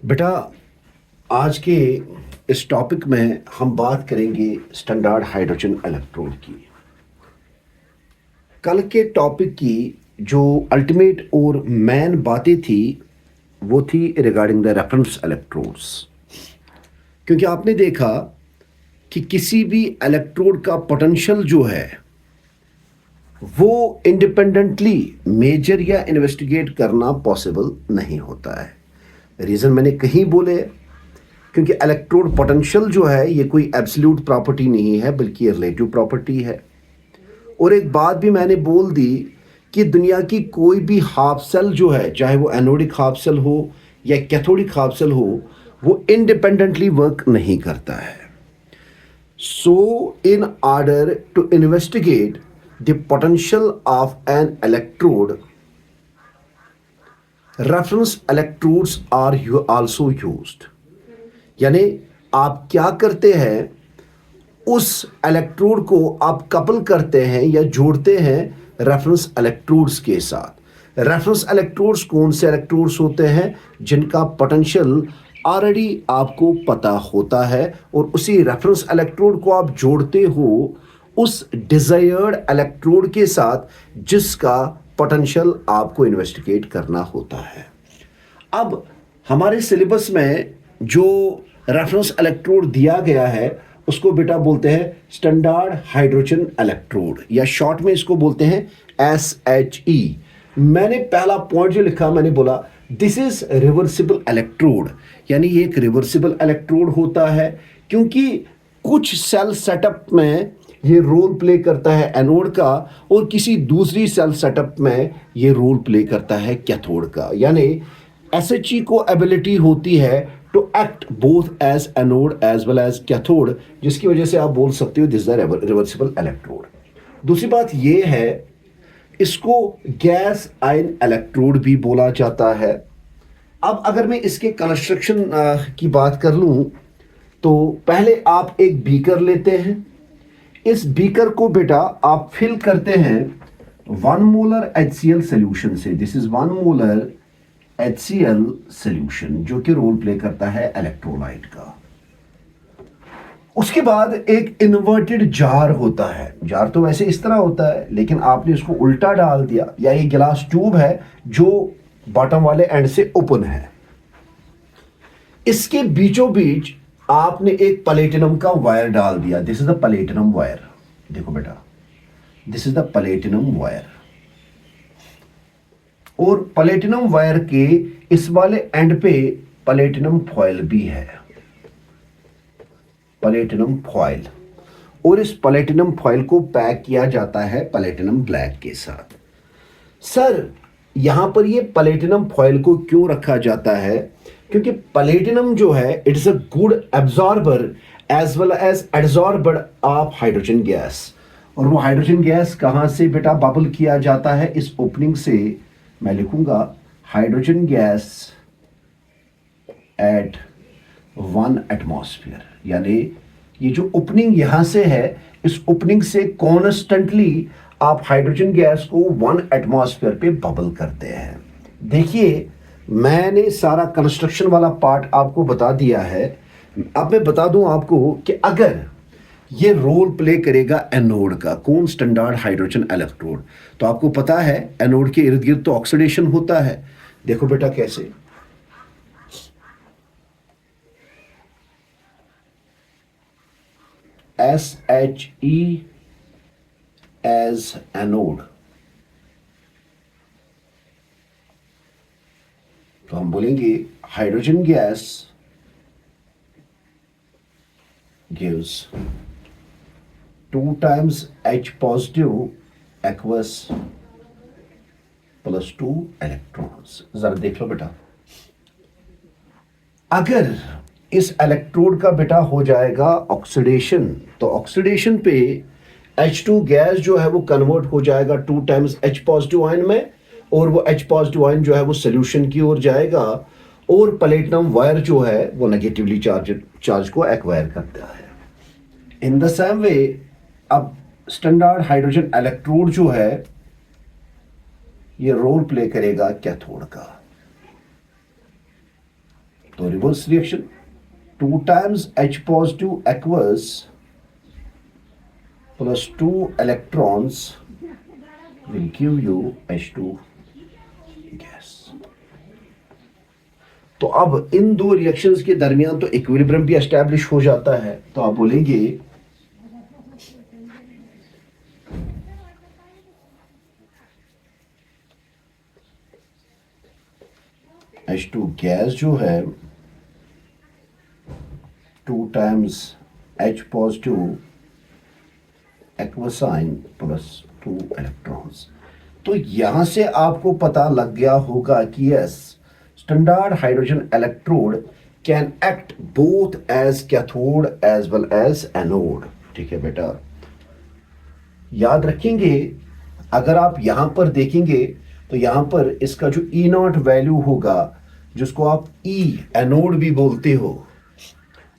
बेटा, आज के इस टॉपिक में हम बात करेंगे स्टैंडर्ड हाइड्रोजन इलेक्ट्रोड की। कल के टॉपिक की जो अल्टीमेट और मेन बातें थी वो थी रिगार्डिंग द रेफरेंस इलेक्ट्रोड्स। क्योंकि आपने देखा कि किसी भी इलेक्ट्रोड का पोटेंशियल जो है वो इंडिपेंडेंटली मेजर या इन्वेस्टिगेट करना पॉसिबल नहीं होता है। रीज़न मैंने कहीं बोले, क्योंकि इलेक्ट्रोड पोटेंशियल जो है ये कोई एब्सोल्यूट प्रॉपर्टी नहीं है बल्कि ये रिलेटिव प्रॉपर्टी है। और एक बात भी मैंने बोल दी कि दुनिया की कोई भी हाफ सेल जो है, चाहे वो एनोडिक हाफ सेल हो या कैथोडिक हाफ सेल हो, वो इंडिपेंडेंटली वर्क नहीं करता है। So in order to investigate the potential of an electrode, reference electrodes are also used. यानी आप क्या करते हैं, उस इलेक्ट्रोड को आप कपल करते हैं या जोड़ते हैं रेफरेंस इलेक्ट्रोड्स के साथ। रेफरेंस इलेक्ट्रोड्स कौन से इलेक्ट्रोड्स होते हैं? जिनका पोटेंशियल ऑलरेडी आपको पता होता है और उसी रेफरेंस इलेक्ट्रोड को आप जोड़ते हो उस डिजायर्ड इलेक्ट्रोड के साथ जिसका पोटेंशियल आपको इन्वेस्टिगेट करना होता है। अब हमारे सिलेबस में जो रेफरेंस इलेक्ट्रोड दिया गया है उसको बेटा बोलते हैं स्टैंडर्ड हाइड्रोजन इलेक्ट्रोड, या शॉर्ट में इसको बोलते हैं SHE। मैंने पहला पॉइंट जो लिखा, मैंने बोला दिस इज रिवर्सिबल इलेक्ट्रोड, यानी ये एक रिवर्सिबल इलेक्ट्रोड होता है क्योंकि कुछ सेल सेटअप में ये रोल प्ले करता है एनोड का और किसी दूसरी सेल सेटअप में ये रोल प्ले करता है कैथोड का। यानी SHE को एबिलिटी होती है to act both as anode as well as cathode, जिसकी वजह से आप बोल सकते हो this is the reversible electrode. दूसरी बात ये है, इसको गैस आयन इलेक्ट्रोड भी बोला जाता है। अब अगर मैं इसके कंस्ट्रक्शन की बात कर लूं तो पहले आप एक बीकर लेते हैं। इस बीकर को बेटा आप फिल करते हैं 1 मोलर HCl सोल्यूशन से। This is 1 molar HCl solution जो कि रोल प्ले करता है इलेक्ट्रोलाइट का। उसके बाद एक इन्वर्टेड जार होता है। जार तो वैसे इस तरह होता है लेकिन आपने इसको उल्टा डाल दिया, या ये गिलास ट्यूब है जो बॉटम वाले एंड से ओपन है। इसके बीचों बीच आपने एक प्लेटिनम का वायर डाल दिया। This is the platinum wire. देखो बेटा, this is the platinum wire. और प्लेटिनम वायर के इस वाले एंड पे प्लेटिनम फॉयल भी है, प्लेटिनम फॉयल। और इस प्लेटिनम फॉयल को पैक किया जाता है प्लेटिनम ब्लैक के साथ। सर, यहां पर ये प्लेटिनम फॉयल को क्यों रखा जाता है? क्योंकि प्लेटिनम जो है it is a good absorber as well as adsorber of hydrogen gas. और वो हाइड्रोजन गैस कहां से बेटा बबल किया जाता है? इस ओपनिंग से। मैं लिखूंगा हाइड्रोजन गैस एट 1 एटमॉस्फेयर, यानी ये जो ओपनिंग यहां से है, इस ओपनिंग से कॉन्स्टेंटली आप हाइड्रोजन गैस को 1 एटमॉस्फेयर पे बबल करते हैं। देखिए, मैंने सारा कंस्ट्रक्शन वाला पार्ट आपको बता दिया है। अब मैं बता दूं आपको कि अगर ये रोल प्ले करेगा एनोड का, कौन? Standard hydrogen electrode. तो आपको पता है एनोड के इर्द गिर्द तो ऑक्सीडेशन होता है। देखो बेटा कैसे, SHE एज एनोड, तो हम बोलेंगे hydrogen gas gives 2 times H positive aqueous plus 2 electrons। जरा देख लो बेटा, अगर इस इलेक्ट्रोड का बेटा हो जाएगा ऑक्सीडेशन, तो ऑक्सीडेशन पे H2 गैस जो है वो कन्वर्ट हो जाएगा 2 टाइम्स H पॉजिटिव आयन में, और वो H पॉजिटिव आयन जो है वो सोल्यूशन की ओर जाएगा और प्लेटिनम वायर जो है वो नेगेटिवली चार्ज को एक्वायर करता है। इन द सेम वे अब स्टैंडर्ड हाइड्रोजन इलेक्ट्रोड जो है ये रोल प्ले करेगा कैथोड का। तो reverse reaction 2 times H positive aqueous plus 2 electrons will give you H2 gas. तो अब इन दो रिएक्शंस के दरमियान तो इक्विलिब्रियम भी एस्टैब्लिश हो जाता है, तो आप बोलेंगे H2 गैस जो है 2 times H positive एक्वासाइन प्लस 2 इलेक्ट्रॉन्स। तो यहां से आपको पता लग गया होगा कि yes, standard hydrogen electrode can act both as cathode as well as anode. ठीक है बेटा, याद रखेंगे, अगर आप यहां पर देखेंगे तो यहां पर इसका जो ई नॉट वैल्यू होगा, जिसको आप ई एनोड भी बोलते हो,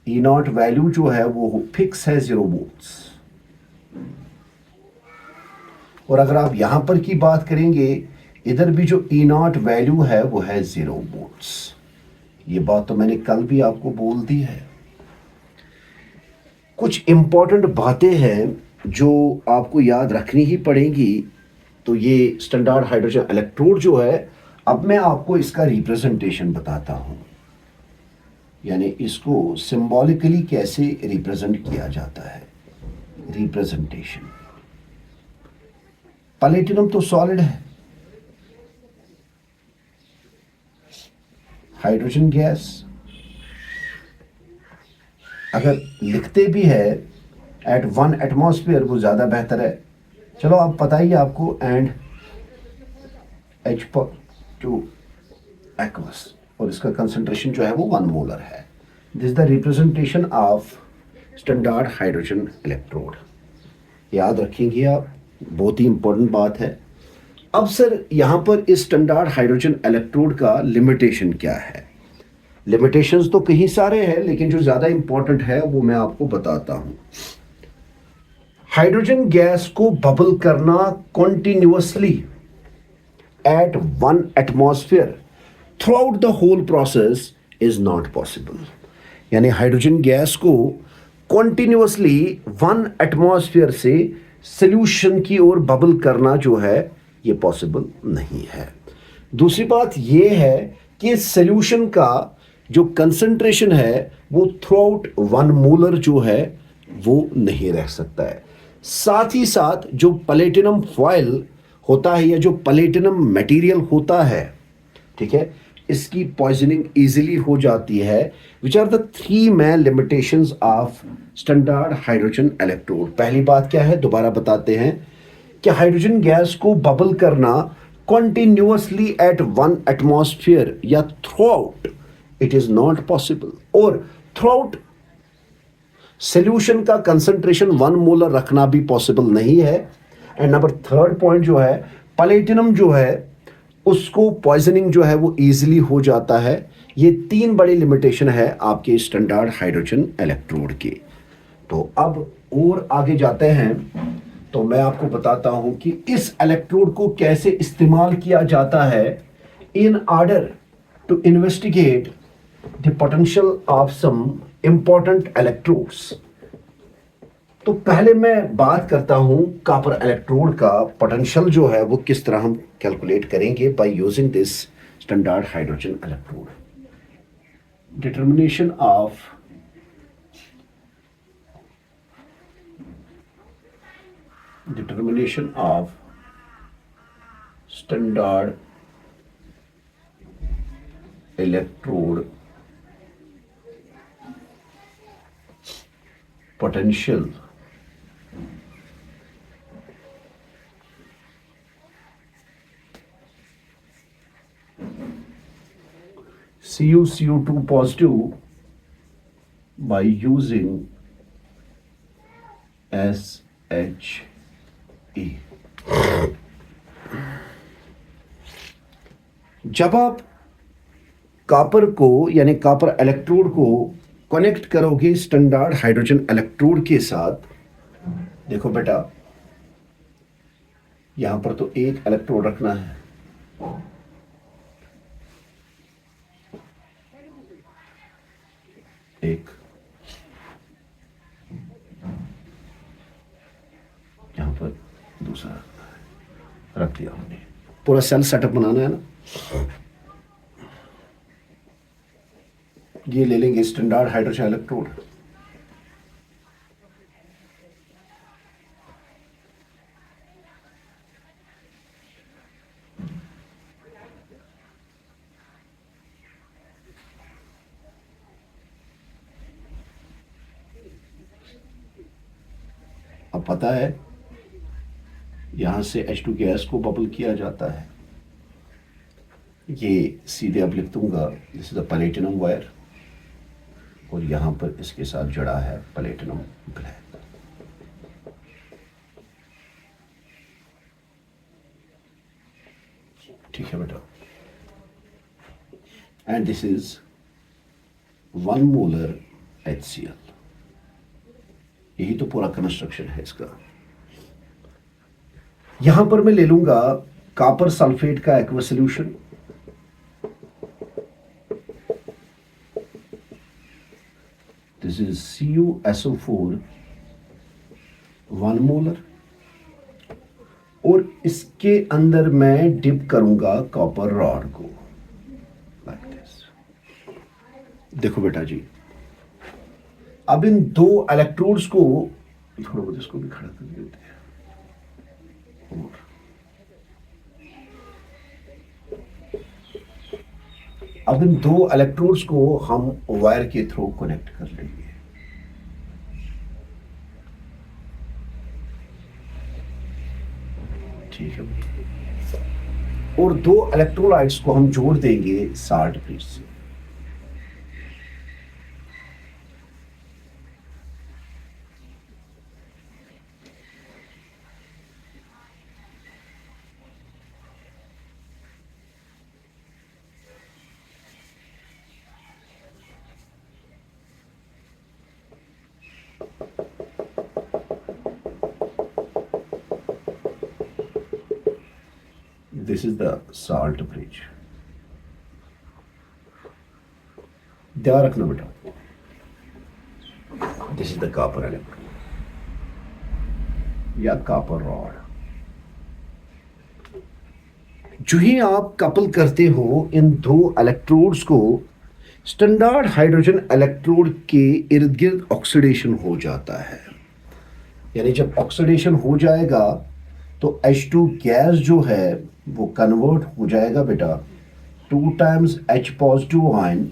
ई नॉट वैल्यू जो है वो फिक्स है 0 वोल्ट्स। और अगर आप यहां पर की बात करेंगे, इधर भी जो ई नॉट वैल्यू है वो है 0 वोल्ट्स। ये बात तो मैंने कल भी आपको बोल दी है। कुछ इंपॉर्टेंट बातें हैं जो आपको याद रखनी ही पड़ेंगी। तो ये स्टैंडर्ड हाइड्रोजन इलेक्ट्रोड जो है, अब मैं आपको इसका रिप्रेजेंटेशन बताता हूं, यानी इसको सिंबॉलिकली कैसे रिप्रेजेंट किया जाता है। रिप्रेजेंटेशन, प्लेटिनम तो सॉलिड है, हाइड्रोजन गैस, अगर लिखते भी है एट 1 एटमॉस्फेयर वो ज्यादा बेहतर है। चलो अब पता ही आपको, एंड H टू एक्वस, और इसका कंसंट्रेशन जो है वो 1 मोलर है। This the representation of standard hydrogen electrode. याद रखेंगे आप, बहुत ही इंपॉर्टेंट बात है। अब सर यहां पर इस स्टैंडर्ड हाइड्रोजन इलेक्ट्रोड का लिमिटेशन क्या है? लिमिटेशंस तो कहीं सारे हैं, लेकिन जो ज्यादा इंपॉर्टेंट है वो मैं आपको बताता हूं। हाइड्रोजन गैस को बबल करना continuously at 1 atmosphere throughout the whole process is not possible. यानी हाइड्रोजन गैस को कॉन्टिन्यूअसली 1 एटमॉस्फेयर से सोल्यूशन की ओर बबल करना जो है ये पॉसिबल नहीं है। दूसरी बात ये है कि सोल्यूशन का जो कंसंट्रेशन है वो थ्रू आउट 1 मोलर जो है वो नहीं रह सकता है। साथ ही साथ जो प्लेटिनम फॉयल होता है या जो प्लेटिनम मटेरियल होता है, ठीक है, इसकी पॉइजनिंग इजीली हो जाती है। Which are the 3 main limitations of standard hydrogen electrode. पहली बात क्या है, दोबारा बताते हैं कि हाइड्रोजन गैस को बबल करना कॉन्टिन्यूअसली एट 1 एटमॉस्फेयर या throughout it is not possible, और थ्रू आउट सोल्यूशन का कंसंट्रेशन 1 मोलर रखना भी पॉसिबल नहीं है। एंड नंबर 3rd पॉइंट जो है, प्लेटिनम जो है उसको पॉइजनिंग जो है वो इजीली हो जाता है। ये 3 बड़ी लिमिटेशन है आपके स्टैंडर्ड हाइड्रोजन इलेक्ट्रोड के। तो अब और आगे जाते हैं, तो मैं आपको बताता हूं कि इस इलेक्ट्रोड को कैसे इस्तेमाल किया जाता है in order to investigate the potential of some important electrodes. तो पहले मैं बात करता हूं कॉपर इलेक्ट्रोड का पोटेंशियल जो है वो किस तरह हम कैलकुलेट करेंगे by using this standard hydrogen electrode. Determination of standard electrode potential CuCO2 positive by using SHE। जब आप कॉपर को यानी कॉपर इलेक्ट्रोड को कनेक्ट करोगे स्टैंडर्ड हाइड्रोजन इलेक्ट्रोड के साथ, देखो बेटा यहां पर तो एक इलेक्ट्रोड रखना है, एक, यहाँ पर दूसरा रख दिया हमने। पूरा सेल सेटअप बनाना है ना। ये ले लेंगे स्टैंडर्ड हाइड्रोजन इलेक्ट्रोड। अब पता है यहां से H2 गैस को बबल किया जाता है। ये सीधे अब लिख दूंगा, this is the platinum wire, और यहां पर इसके साथ जड़ा है प्लेटिनम ब्लैक। ठीक है बेटा। And this is 1 molar HCl। यही तो पूरा कंस्ट्रक्शन है इसका। यहां पर मैं ले लूंगा कॉपर सल्फेट का aqua solution. This is CuSO4 1 molar, और इसके अंदर मैं डिप करूंगा कॉपर रॉड को लाइक दिस। देखो बेटा जी, अब इन 2 इलेक्ट्रोड्स को थोड़ा बहुत इसको भी खड़ा कर देते हैं। और अब इन 2 इलेक्ट्रोड्स को हम वायर के थ्रू कनेक्ट कर लेंगे। ठीक है, और 2 इलेक्ट्रोलाइट्स को हम जोड़ देंगे 60 ब्रिज से। This is the salt bridge। ध्यान रखना बेटा, this is the copper electrode या कॉपर रॉड। जो ही आप कपल करते हो इन 2 इलेक्ट्रोड्स को, स्टैंडर्ड हाइड्रोजन इलेक्ट्रोड के इर्द गिर्द ऑक्सीडेशन हो जाता है। यानी जब ऑक्सीडेशन हो जाएगा तो H2 गैस जो है वो कन्वर्ट हो जाएगा बेटा 2 times H positive ion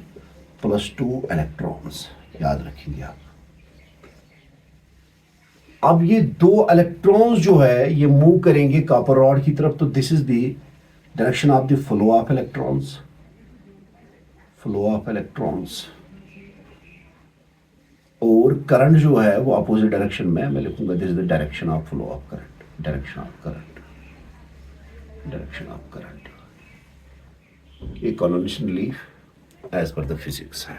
plus 2 electrons. याद रखेंगे आप। अब ये 2 इलेक्ट्रॉन्स जो है ये मूव करेंगे कॉपर रॉड की तरफ, तो this is the direction of the flow of electrons. Flow of electrons और करंट जो है वो अपोजिट डायरेक्शन में मैं लिखूंगा, this is the direction of flow of current. Direction of current, direction of current. ये convention leaf as per the physics है।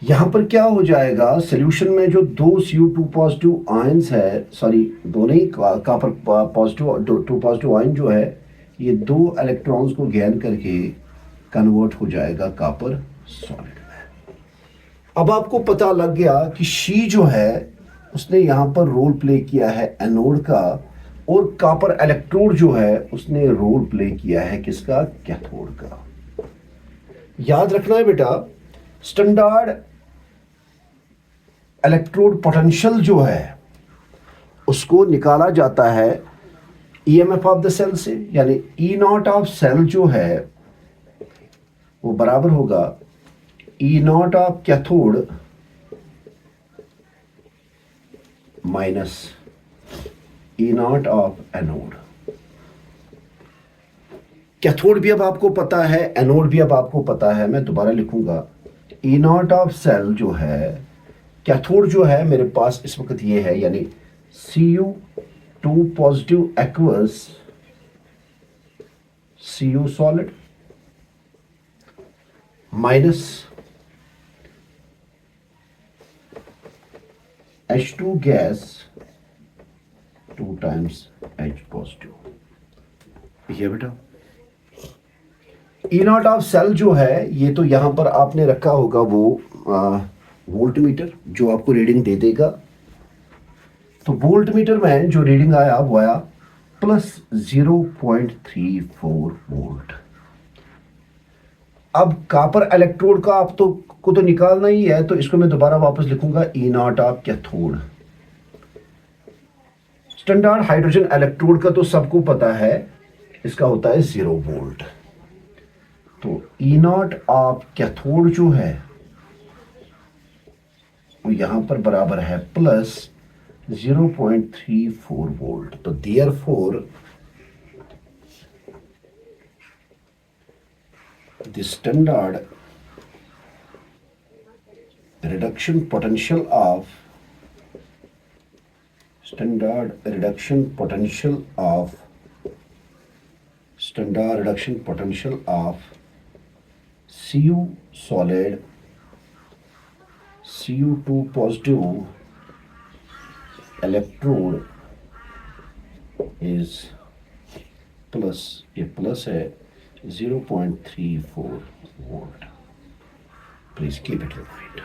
यहां पर क्या हो जाएगा, सॉल्यूशन में जो 2 Cu2 पॉजिटिव आयंस है, सॉरी 2 नहीं, कॉपर पॉजिटिव 2 पॉजिटिव आयन जो है ये 2 इलेक्ट्रॉन्स को गेन करके कन्वर्ट हो जाएगा कॉपर सॉलिड में। अब आपको पता लग गया कि शी जो है उसने यहां पर रोल प्ले किया है एनोड का, और कॉपर इलेक्ट्रोड जो है उसने रोल प्ले किया है किसका, कैथोड का। याद रखना है बेटा, स्टैंडर्ड इलेक्ट्रोड पोटेंशियल जो है उसको निकाला जाता है EMF ऑफ द सेल से, यानी E0 ऑफ सेल जो है वो बराबर होगा E0 of cathode minus E0 of anode. Cathode भी अब आपको पता है, एनोड भी अब आपको पता है। मैं दोबारा लिखूंगा E0 ऑफ सेल जो है, कैथोड जो है मेरे पास इस वक्त ये है, यानी Cu2 positive aqueous Cu solid minus H2 gas 2 times H positive. ये बेटा ई नॉट ऑफ सेल जो है ये तो यहाँ पर आपने रखा होगा वो वोल्ट मीटर जो आपको रीडिंग दे देगा। तो वोल्ट मीटर में जो रीडिंग आया वो आया प्लस 0.34 वोल्ट। अब कॉपर इलेक्ट्रोड का आप तो निकालना ही है, तो इसको मैं दोबारा वापस लिखूंगा E naught of cathode. Standard hydrogen electrode का तो सबको पता है, इसका होता है 0 वोल्ट। तो ई नॉट ऑफ कैथोड जो है वो यहां पर बराबर है प्लस 0.34 वोल्ट। तो therefore the standard reduction potential of standard reduction potential of Cu solid Cu2 positive electrode is plus, ये प्लस है 0.34 volt. Please keep it in mind.